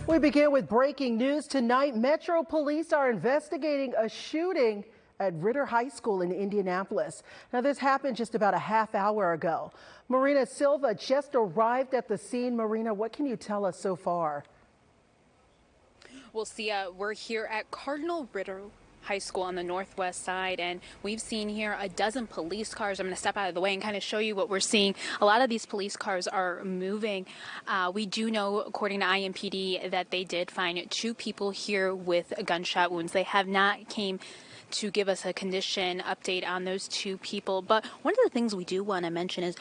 We begin with breaking news tonight. Metro Police are investigating a shooting at Ritter High School in Indianapolis. Now, this happened just about a half hour ago. Marina Silva just arrived at the scene. Marina, what can you tell us so far? Well, Sia, we're here at Cardinal Ritter High School on the northwest side, and we've seen here a dozen police cars. I'm going to step out of the way and kind of show you what we're seeing. A lot of these police cars are moving. We do know, according to IMPD, that they did find 2 people here with gunshot wounds. They have not came to give us a condition update on those 2 people. But one of the things we do want to mention is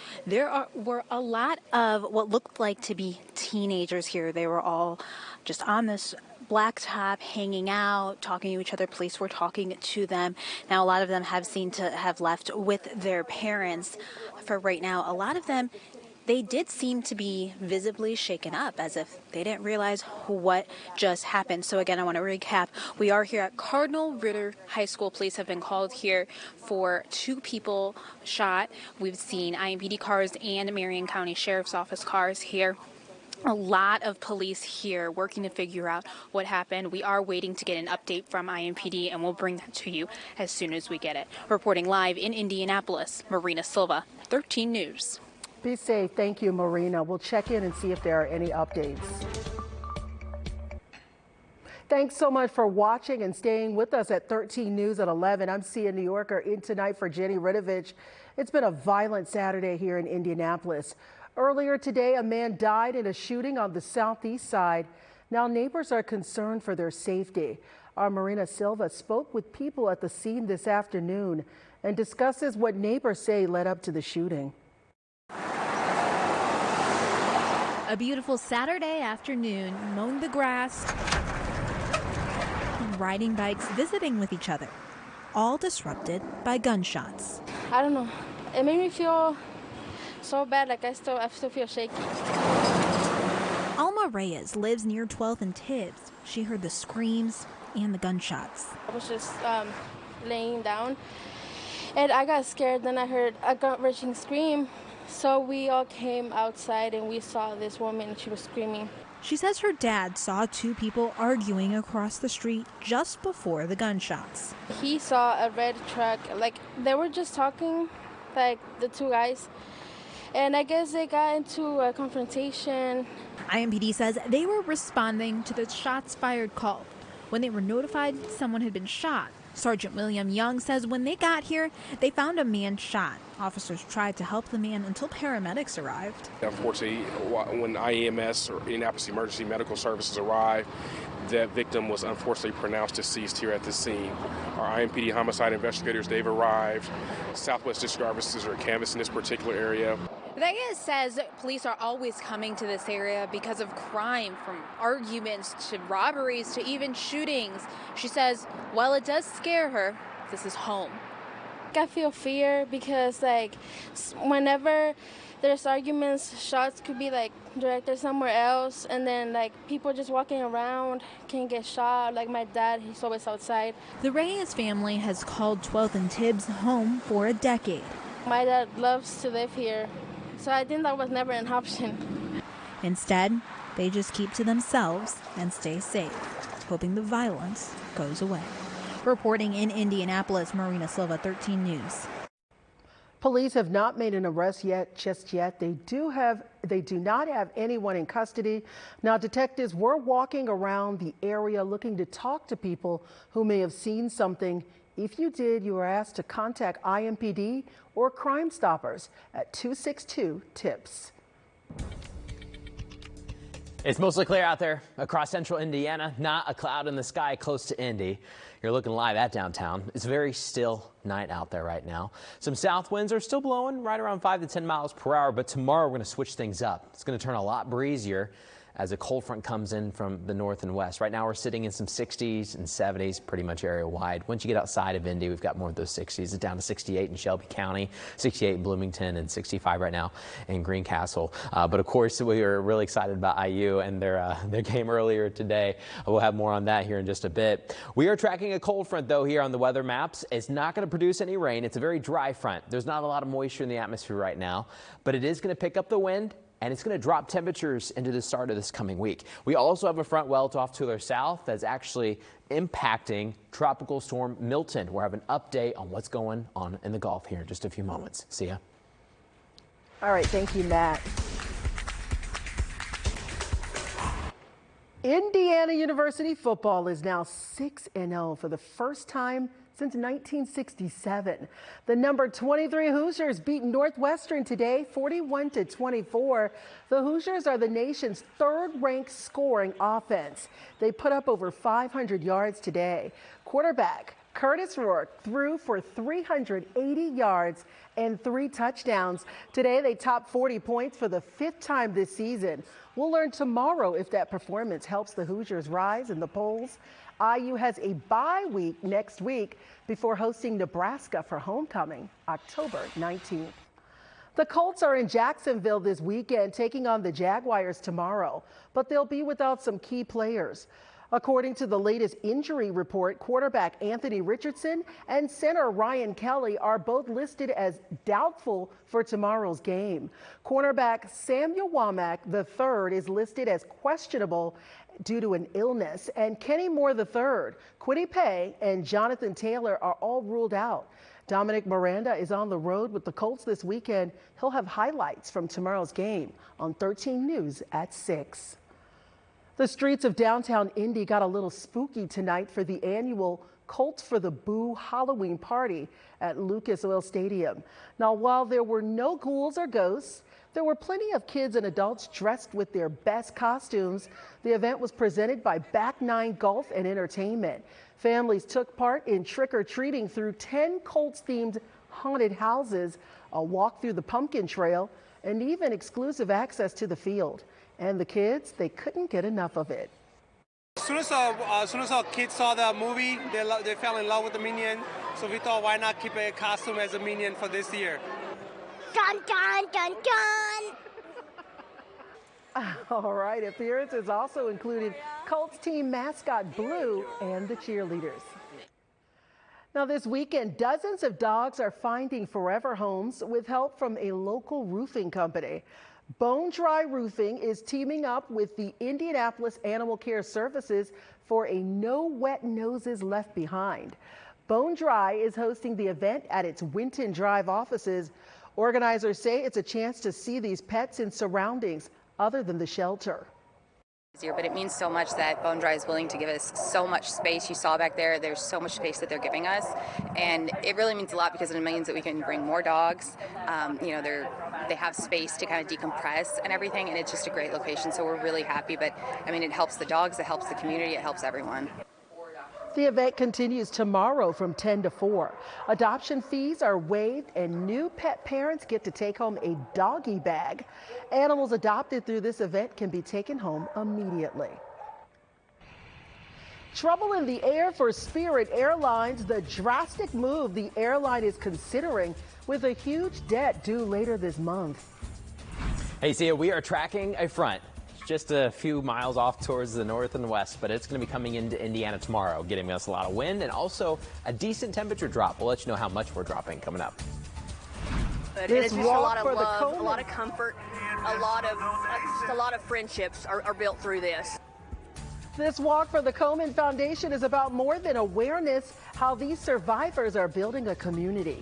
were a lot of what looked like to be teenagers here. They were all just on this blacktop, hanging out, talking to each other. Police were talking to them. Now, a lot of them have seemed to have left with their parents for right now. A lot of them, they did seem to be visibly shaken up, as if they didn't realize what just happened. So again, I want to recap. We are here at Cardinal Ritter High School. Police have been called here for 2 people shot. We've seen IMPD cars and Marion County Sheriff's Office cars here. A lot of police here working to figure out what happened. We are waiting to get an update from IMPD, and we'll bring that to you as soon as we get it. Reporting live in Indianapolis, Marina Silva, 13 News. Be safe. Thank you, Marina. We'll check in and see if there are any updates. Thanks so much for watching and staying with us at 13 News at 11. I'm Sia Nyorkor in tonight for Jenny Ridovich. It's been a violent Saturday here in Indianapolis. Earlier today, a man died in a shooting on the southeast side. Now neighbors are concerned for their safety. Our Marina Silva spoke with people at the scene this afternoon and discusses what neighbors say led up to the shooting. A beautiful Saturday afternoon, mowing the grass, riding bikes, visiting with each other, all disrupted by gunshots. I don't know. It made me feel so bad, like I still feel shaky. Alma Reyes lives near 12th and Tibbs. She heard the screams and the gunshots. I was just laying down, and I got scared. Then I heard a gut-wrenching scream. So we all came outside, and we saw this woman. She was screaming. She says her dad saw 2 people arguing across the street just before the gunshots. He saw a red truck. Like, they were just talking, like the 2 guys. And I guess they got into a confrontation. IMPD says they were responding to the shots fired call. When they were notified someone had been shot, Sergeant William Young says when they got here, they found a man shot. Officers tried to help the man until paramedics arrived. Unfortunately, when IEMS or Indianapolis Emergency Medical Services arrived, that victim was unfortunately pronounced deceased here at the scene. Our IMPD homicide investigators, they've arrived. Southwest District Officers are canvassing this particular area. Reyes says police are always coming to this area because of crime, from arguments to robberies to even shootings. She says, while it does scare her, this is home. I feel fear because, like, whenever there's arguments, shots could be, like, directed somewhere else, and then, like, people just walking around can get shot. Like my dad, he's always outside. The Reyes family has called 12th and Tibbs home for a decade. My dad loves to live here, so I think that was never an option. Instead, they just keep to themselves and stay safe, hoping the violence goes away. Reporting in Indianapolis, Marina Silva, 13 News. Police have not made an arrest just yet. They do not have anyone in custody. Now, detectives were walking around the area looking to talk to people who may have seen something. If you did, you were asked to contact IMPD or Crime Stoppers at 262-TIPS. It's mostly clear out there across central Indiana, not a cloud in the sky close to Indy. You're looking live at downtown. It's a very still night out there right now. Some south winds are still blowing right around 5 to 10 miles per hour, but tomorrow we're going to switch things up. It's going to turn a lot breezier as a cold front comes in from the north and west. Right now we're sitting in some 60s and 70s pretty much area wide. Once you get outside of Indy, we've got more of those 60s. It's down to 68 in Shelby County, 68 in Bloomington, and 65 right now in Greencastle. But of course, we are really excited about IU and their game earlier today. We'll have more on that here in just a bit. We are tracking a cold front though here on the weather maps. It's not going to produce any rain. It's a very dry front. There's not a lot of moisture in the atmosphere right now, but it is going to pick up the wind and it's going to drop temperatures into the start of this coming week. We also have a front well off to our south that's actually impacting Tropical Storm Milton. We'll have an update on what's going on in the Gulf here in just a few moments. Sia. All right, thank you, Matt. Indiana University football is now 6-0 for the first time since 1967. The number 23 Hoosiers beat Northwestern today, 41-24. The Hoosiers are the nation's third-ranked scoring offense. They put up over 500 yards today. Quarterback Curtis Rourke threw for 380 yards and 3 touchdowns. Today, they topped 40 points for the 5th time this season. We'll learn tomorrow if that performance helps the Hoosiers rise in the polls. IU has a bye week next week before hosting Nebraska for homecoming October 19th. The Colts are in Jacksonville this weekend, taking on the Jaguars tomorrow, but they'll be without some key players. According to the latest injury report, quarterback Anthony Richardson and center Ryan Kelly are both listed as doubtful for tomorrow's game. Cornerback Samuel Womack III is listed as questionable due to an illness, and Kenny Moore III, Kwity Paye, and Jonathan Taylor are all ruled out. Dominic Miranda is on the road with the Colts this weekend. He'll have highlights from tomorrow's game on 13 News at 6. The streets of downtown Indy got a little spooky tonight for the annual Colts for the Boo Halloween party at Lucas Oil Stadium. Now, while there were no ghouls or ghosts, there were plenty of kids and adults dressed with their best costumes. The event was presented by Back Nine Golf and Entertainment. Families took part in trick-or-treating through 10 Colts-themed haunted houses, a walk through the pumpkin trail, and even exclusive access to the field. And the kids, they couldn't get enough of it. As soon as our kids saw the movie, they fell in love with the Minion. So we thought, why not keep a costume as a Minion for this year? Dun, dun, dun, dun. All right, appearances also included Colts team mascot Blue and the cheerleaders. Now this weekend, dozens of dogs are finding forever homes with help from a local roofing company. Bone Dry Roofing is teaming up with the Indianapolis Animal Care Services for a No Wet Noses Left Behind. Bone Dry is hosting the event at its Winton Drive offices. Organizers say it's a chance to see these pets in surroundings other than the shelter. But it means so much that Bone Dry is willing to give us so much space. You saw back there, there's so much space that they're giving us. And it really means a lot because it means that we can bring more dogs. They have space to kind of decompress and everything, and it's just a great location. So we're really happy. But I mean, it helps the dogs, it helps the community, it helps everyone. The event continues tomorrow from 10 to 4. Adoption fees are waived and new pet parents get to take home a doggy bag. Animals adopted through this event can be taken home immediately. Trouble in the air for Spirit Airlines, the drastic move the airline is considering with a huge debt due later this month. Hey, Sia, we are tracking a front just a few miles off towards the north and west, but it's going to be coming into Indiana tomorrow, getting us a lot of wind and also a decent temperature drop. We'll let you know how much we're dropping coming up. And it's just a lot of love, a lot of comfort, a lot of friendships are built through this. This walk for the Komen Foundation is about more than awareness, how these survivors are building a community.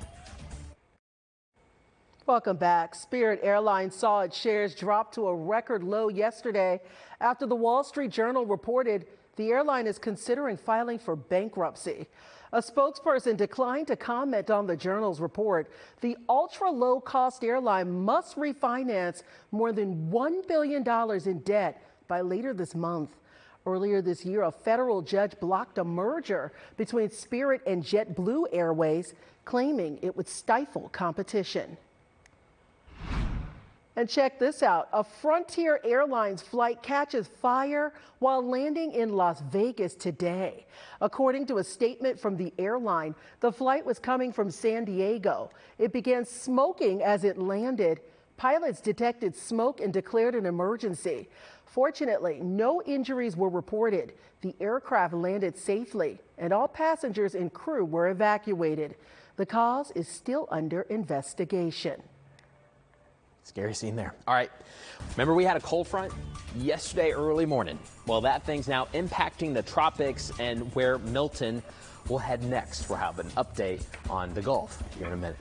Welcome back. Spirit Airlines saw its shares drop to a record low yesterday after the Wall Street Journal reported the airline is considering filing for bankruptcy. A spokesperson declined to comment on the Journal's report. The ultra-low-cost airline must refinance more than $1 billion in debt by later this month. Earlier this year, a federal judge blocked a merger between Spirit and JetBlue Airways, claiming it would stifle competition. And check this out. A Frontier Airlines flight catches fire while landing in Las Vegas today. According to a statement from the airline, the flight was coming from San Diego. It began smoking as it landed. Pilots detected smoke and declared an emergency. Fortunately, no injuries were reported. The aircraft landed safely, and all passengers and crew were evacuated. The cause is still under investigation. Scary scene there. All right. Remember we had a cold front yesterday early morning? Well, that thing's now impacting the tropics and where Milton will head next. We'll have an update on the Gulf here in a minute.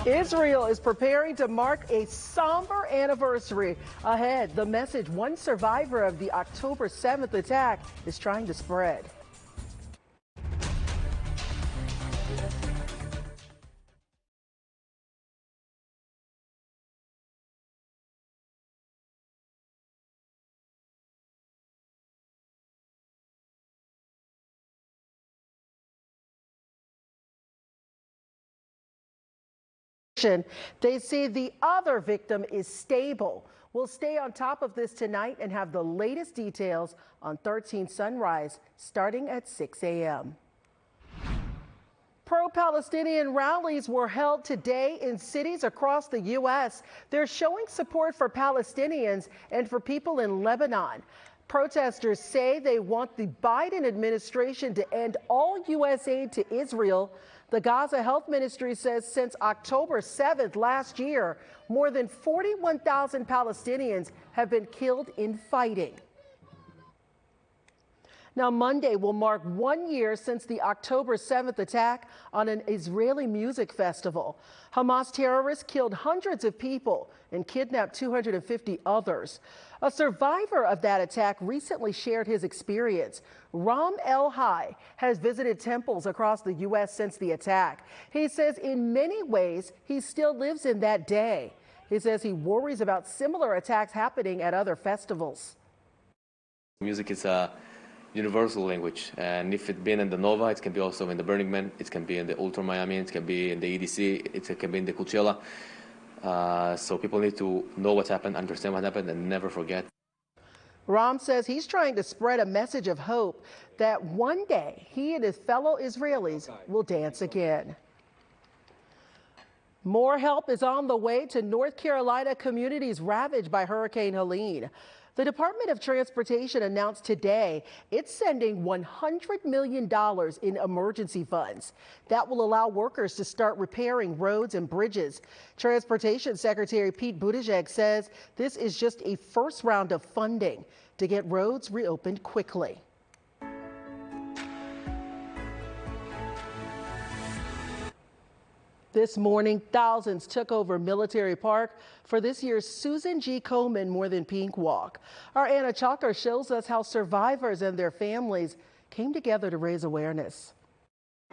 Israel is preparing to mark a somber anniversary ahead. The message one survivor of the October 7th attack is trying to spread. They say the other victim is stable. We'll stay on top of this tonight and have the latest details on 13 Sunrise starting at 6 a.m. Pro-Palestinian rallies were held today in cities across the U.S. They're showing support for Palestinians and for people in Lebanon. Protesters say they want the Biden administration to end all U.S. aid to Israel. The Gaza Health Ministry says since October 7th last year, more than 41,000 Palestinians have been killed in fighting. Now, Monday will mark 1 year since the October 7th attack on an Israeli music festival. Hamas terrorists killed hundreds of people and kidnapped 250 others. A survivor of that attack recently shared his experience. Ram El-Hai has visited temples across the U.S. since the attack. He says in many ways he still lives in that day. He says he worries about similar attacks happening at other festivals. Music is a universal language, and if it's been in the Nova, it can be also in the Burning Man, it can be in the Ultra Miami, it can be in the EDC, it can be in the Coachella. So people need to know what happened, understand what happened, and never forget. Ram says he's trying to spread a message of hope that one day he and his fellow Israelis will dance again. More help is on the way to North Carolina communities ravaged by Hurricane Helene. The Department of Transportation announced today it's sending $100 million in emergency funds. That will allow workers to start repairing roads and bridges. Transportation Secretary Pete Buttigieg says this is just a first round of funding to get roads reopened quickly. This morning, thousands took over Military Park for this year's Susan G. Komen More Than Pink Walk. Our Anna Chalker shows us how survivors and their families came together to raise awareness.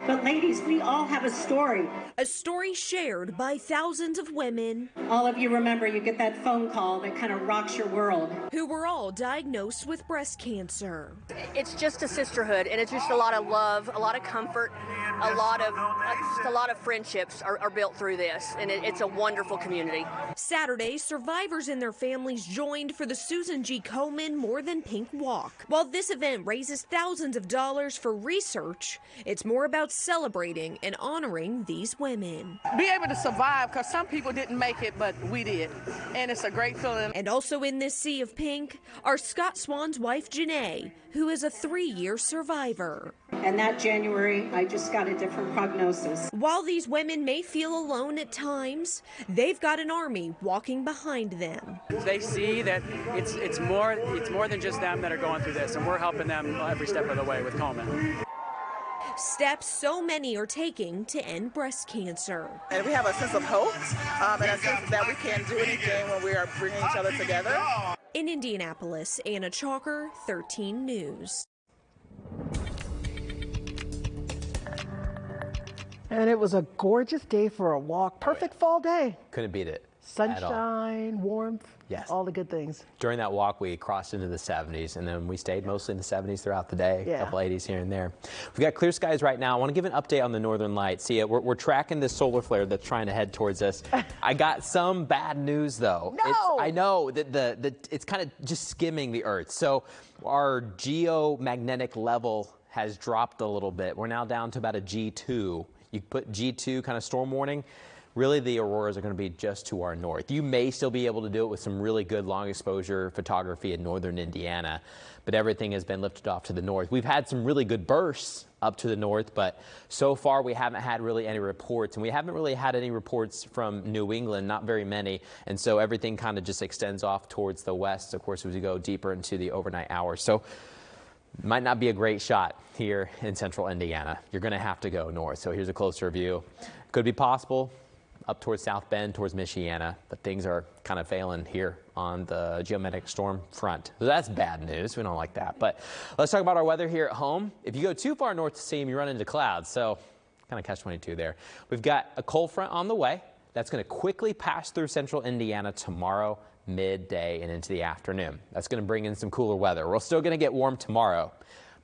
But ladies, we all have a story. A story shared by thousands of women. All of you remember you get that phone call that kind of rocks your world. Who were all diagnosed with breast cancer. It's just a sisterhood, and it's just a lot of love, a lot of comfort, a lot of friendships are built through this, and it's a wonderful community. Saturday, survivors and their families joined for the Susan G. Komen More Than Pink Walk. While this event raises thousands of dollars for research, it's more about celebrating and honoring these women. Be able to survive, because some people didn't make it, but we did. And it's a great feeling. And also in this sea of pink are Scott Swan's wife, Janae, who is a 3-year survivor. And that January, I just got a different prognosis. While these women may feel alone at times, they've got an army walking behind them. They see that it's more than just them that are going through this, and we're helping them every step of the way with Komen. Steps so many are taking to end breast cancer. And we have a sense of hope and a sense that we can do anything when we are bringing each other together. In Indianapolis, Anna Chalker, 13 News. And it was a gorgeous day for a walk. Perfect fall day. Couldn't beat it. Sunshine, warmth, yes, all the good things. During that walk, we crossed into the 70s, and then we stayed mostly in the 70s throughout the day. Yeah. A couple 80s here and there. We've got clear skies right now. I want to give an update on the northern lights. See, we're tracking this solar flare that's trying to head towards us. I got some bad news, though. No! I know that it's kind of just skimming the Earth. So our geomagnetic level has dropped a little bit. We're now down to about a G2. You put G2 kind of storm warning. Really, the auroras are going to be just to our north. You may still be able to do it with some really good long exposure photography in northern Indiana, but everything has been lifted off to the north. We've had some really good bursts up to the north, but so far we haven't had really any reports, and we haven't really had any reports from New England, not very many, and so everything kind of just extends off towards the west, of course, as we go deeper into the overnight hours. So might not be a great shot here in central Indiana. You're going to have to go north. So here's a closer view. Could be possible up towards South Bend, towards Michiana, but things are kind of failing here on the geomagnetic storm front. So that's bad news. We don't like that. But let's talk about our weather here at home. If you go too far north to see them, you run into clouds. So kind of catch-22 there. We've got a cold front on the way. That's going to quickly pass through central Indiana tomorrow midday and into the afternoon. That's going to bring in some cooler weather. We're still going to get warm tomorrow,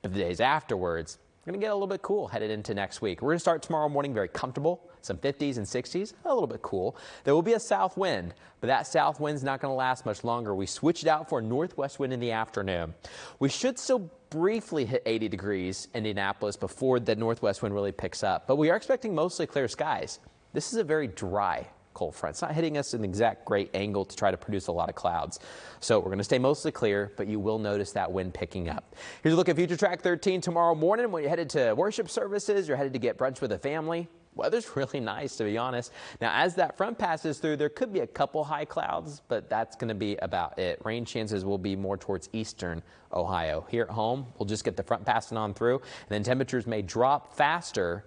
but the days afterwards, we're going to get a little bit cool headed into next week. We're going to start tomorrow morning very comfortable, some 50s and 60s, a little bit cool. There will be a south wind, but that south wind's not going to last much longer. We switched out for a northwest wind in the afternoon. We should still briefly hit 80 degrees in Indianapolis before the northwest wind really picks up, but we are expecting mostly clear skies. This is a very dry cold front. It's not hitting us at an exact great angle to try to produce a lot of clouds. So we're going to stay mostly clear, but you will notice that wind picking up. Here's a look at Future Track 13 tomorrow morning. When you're headed to worship services, you're headed to get brunch with a family. Weather's really nice, to be honest. Now, as that front passes through, there could be a couple high clouds, but that's going to be about it. Rain chances will be more towards eastern Ohio. Here at home, we'll just get the front passing on through, and then temperatures may drop faster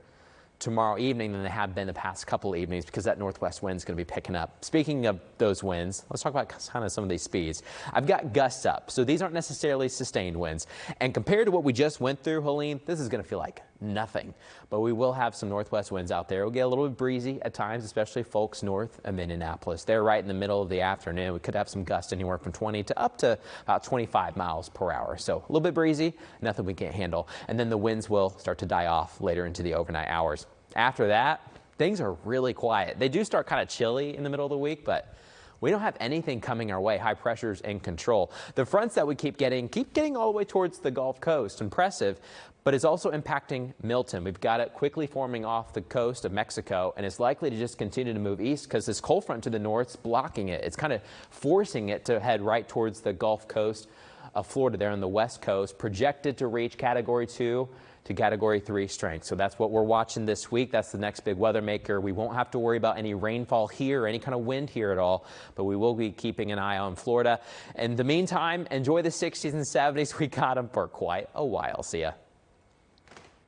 tomorrow evening than they have been the past couple of evenings because that northwest wind is going to be picking up. Speaking of those winds, let's talk about kind of some of these speeds. I've got gusts up, so these aren't necessarily sustained winds. And compared to what we just went through, Helene, this is going to feel like nothing. But we will have some northwest winds out there. It'll get a little bit breezy at times, especially folks north of Indianapolis. They're right in the middle of the afternoon. We could have some gusts anywhere from 20 to up to about 25 miles per hour. So a little bit breezy, nothing we can't handle. And then the winds will start to die off later into the overnight hours. After that, things are really quiet. They do start kind of chilly in the middle of the week, but we don't have anything coming our way. High pressure's in control. The fronts that we keep getting all the way towards the Gulf Coast. Impressive, but it's also impacting Milton. We've got it quickly forming off the coast of Mexico, and it's likely to just continue to move east because this cold front to the north is blocking it. It's kind of forcing it to head right towards the Gulf Coast of Florida there on the west coast, projected to reach Category 2 to Category 3 strength. So that's what we're watching this week. That's the next big weather maker. We won't have to worry about any rainfall here or any kind of wind here at all, but we will be keeping an eye on Florida. In the meantime, enjoy the 60s and 70s. We got them for quite a while. See ya.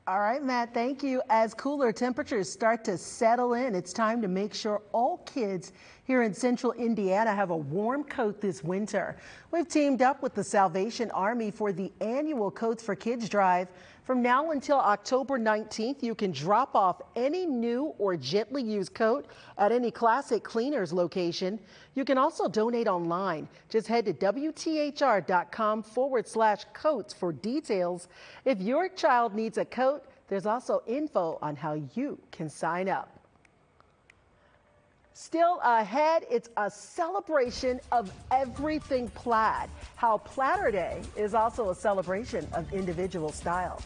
All right, Matt, thank you. As cooler temperatures start to settle in, it's time to make sure all kids here in central Indiana have a warm coat this winter. We've teamed up with the Salvation Army for the annual Coats for Kids drive. From now until October 19th, you can drop off any new or gently used coat at any Classic Cleaners location. You can also donate online. Just head to WTHR.com/coats for details. If your child needs a coat, there's also info on how you can sign up. Still ahead, it's a celebration of everything plaid. How Platter Day is also a celebration of individual style.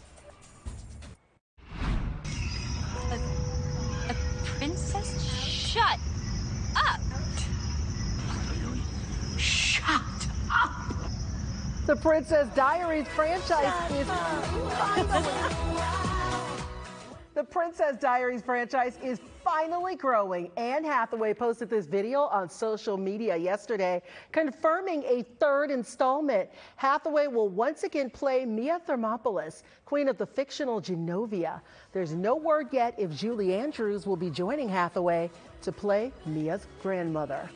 A princess? Shut up! Shut up! The Princess Diaries franchise is The Princess Diaries franchise is finally growing. Anne Hathaway posted this video on social media yesterday, confirming a third installment. Hathaway will once again play Mia Thermopolis, queen of the fictional Genovia. There's no word yet if Julie Andrews will be joining Hathaway to play Mia's grandmother.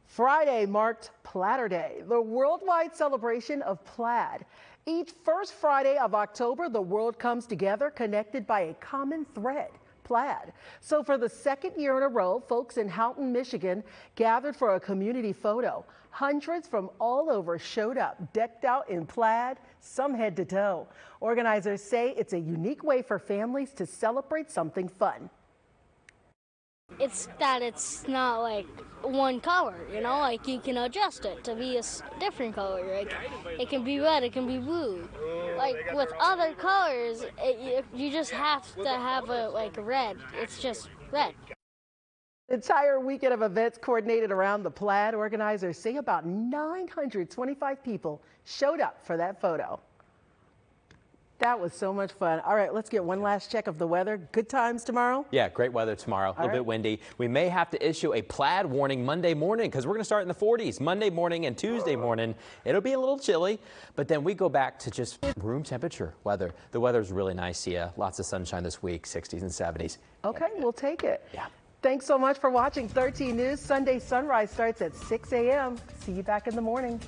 Friday marked Platter Day, the worldwide celebration of plaid. Each first Friday of October, the world comes together connected by a common thread, plaid. So for the second year in a row, folks in Houghton, Michigan gathered for a community photo. Hundreds from all over showed up, decked out in plaid, some head to toe. Organizers say it's a unique way for families to celebrate something fun. It's that it's not like one color, you know, like you can adjust it to be a different color. Like it can be red, it can be blue. Like with other colors, you just have to have a red. It's just red. The entire weekend of events coordinated around the plaid. Organizers say about 925 people showed up for that photo. That was so much fun. All right, let's get one last check of the weather. Good times tomorrow? Yeah, great weather tomorrow. A little bit windy. We may have to issue a plaid warning Monday morning because we're going to start in the 40s Monday morning and Tuesday morning. It'll be a little chilly, but then we go back to just room temperature weather. The weather's really nice, Sia. Lots of sunshine this week, 60s and 70s. Okay, we'll take it. Yeah. Thanks so much for watching 13 News. Sunday Sunrise starts at 6 a.m. See you back in the morning.